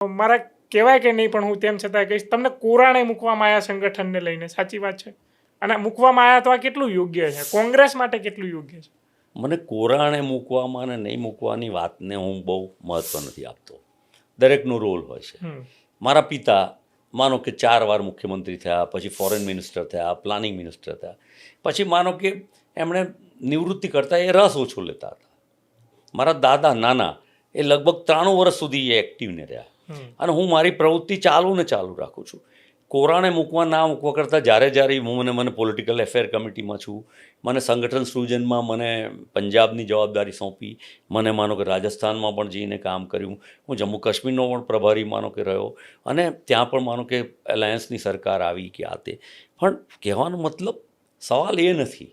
મારા કહેવાય કે નહીં, પણ હું તેમ છતાં કહીશ, તમને કોરાણે મૂકવામાં આવ્યા સંગઠનને લઈને, સાચી વાત છે? અને મૂકવામાં આવ્યા તો આ કેટલું યોગ્ય છે, કોંગ્રેસ માટે કેટલું યોગ્ય છે? મને કોરાણે મૂકવામાં અને નહીં મૂકવાની વાતને હું બહુ મહત્ત્વ નથી આપતો. દરેકનો રોલ હોય છે. મારા પિતા માનો કે 4 વાર મુખ્યમંત્રી થયા, પછી ફોરેન મિનિસ્ટર થયા, પ્લાનિંગ મિનિસ્ટર થયા, પછી માનો કે એમણે નિવૃત્તિ કરતાં એ રસ ઓછો લેતા હતા. મારા દાદા નાના એ લગભગ 93 વર્ષ સુધી એ એક્ટિવને રહ્યા, અને હું મારી પ્રવૃત્તિ ચાલુ રાખું છું. કોરાણે મૂકવા ના મૂકવા કરતાં જ્યારે મને પોલિટિકલ અફેર કમિટીમાં છું, મને સંગઠન સૃજનમાં મને પંજાબની જવાબદારી સોંપી, મને માનો કે રાજસ્થાનમાં પણ જઈને કામ કર્યું, હું જમ્મુ કાશ્મીરનો પણ પ્રભારી માનો કે રહ્યો, અને ત્યાં પણ માનો કે એલાયન્સની સરકાર આવી કે આ તે. પણ કહેવાનો મતલબ સવાલ એ નથી.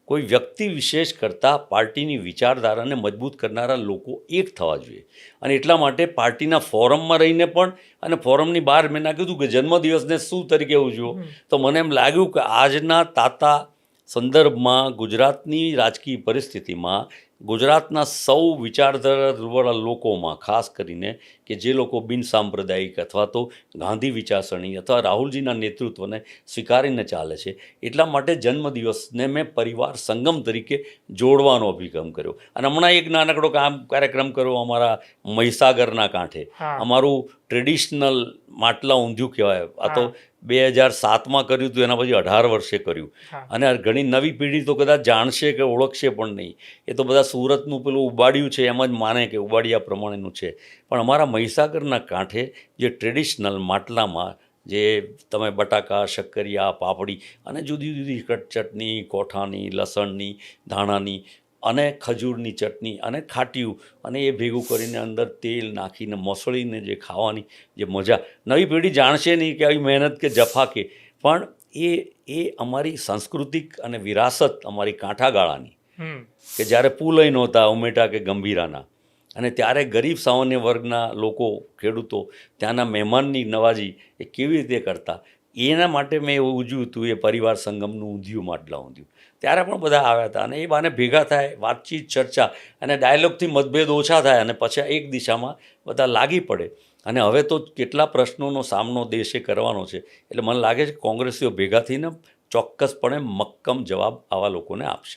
કોઈ વ્યક્તિ વિશેષ કરતાં પાર્ટીની વિચારધારાને મજબૂત કરનારા લોકો એક થવા જોઈએ. અને એટલા માટે પાર્ટીના ફોરમમાં રહીને પણ, અને ફોરમની બહાર મેં ના કીધું કે જન્મદિવસને શું તરીકે ઉજવો, તો મને એમ લાગ્યું કે આજના તાતા સંદર્ભમાં, ગુજરાતની રાજકીય પરિસ્થિતિમાં, ગુજરાતના સૌ વિચારધારાવાળા લોકોમાં, ખાસ કરીને કે જે લોકો બિનસાંપ્રદાયિક અથવા તો ગાંધી વિચારસરણી અથવા રાહુલજીના નેતૃત્વને સ્વીકારીને ચાલે છે, એટલા માટે જન્મદિવસને મેં પરિવાર સંગમ તરીકે જોડવાનો અભિગમ કર્યો. અને હમણાં એક નાનકડો કાર્યક્રમ કર્યો અમારા મહીસાગરના કાંઠે. અમારું ટ્રેડિશનલ માટલા ઊંધિયું કહેવાય. આ તો 2007માં કર્યું હતું, એના પછી 18 વર્ષે કર્યું. અને ઘણી નવી પેઢી તો કદાચ જાણશે કે ઓળખશે પણ નહીં. એ તો બધા સુરતનું પેલું ઉબાડિયું છે એમ જ માને કે ઉબાડિયા પ્રમાણેનું છે. પણ અમારા મહીસાગરના કાંઠે જે ટ્રેડિશનલ માટલામાં જે તમે બટાકા, શક્કરિયા, પાપડી અને જુદી જુદી ચટણી, કોઠાની, લસણની, ધાણાની અને ખજૂરની ચટણી અને ખાટીયું, અને એ ભેગું કરીને અંદર તેલ નાખીને મસળીને જે ખાવાની જે મજા, નવી પેઢી જાણશે નહીં કે આવી મહેનત કે જફા કે, પણ એ અમારી સાંસ્કૃતિક અને વિરાસત અમારી કાંઠાગાળાની, કે જ્યારે પુલય નહોતા ઉમેટા કે ગંભીરાના, અને ત્યારે ગરીબ સામાન્ય વર્ગના લોકો, ખેડૂતો ત્યાંના મહેમાનની નવાજી એ કેવી રીતે કરતા, એના માટે મેં એવું ઉજવ્યું હતું એ પરિવાર સંગમનું ઊંધિયું, માટલા ઊંધિયું. ત્યારે પણ બધા આવ્યા હતા, અને એ બાને ભેગા થાય, વાતચીત, ચર્ચા અને ડાયલોગથી મતભેદ ઓછા થાય, અને પછી એક દિશામાં બધા લાગી પડે. અને હવે તો કેટલા પ્રશ્નોનો સામનો દેશે કરવાનો છે, એટલે મને લાગે છે કોંગ્રેસીઓ ભેગા થઈને ચોક્કસપણે મક્કમ જવાબ આવા લોકોને આપશે.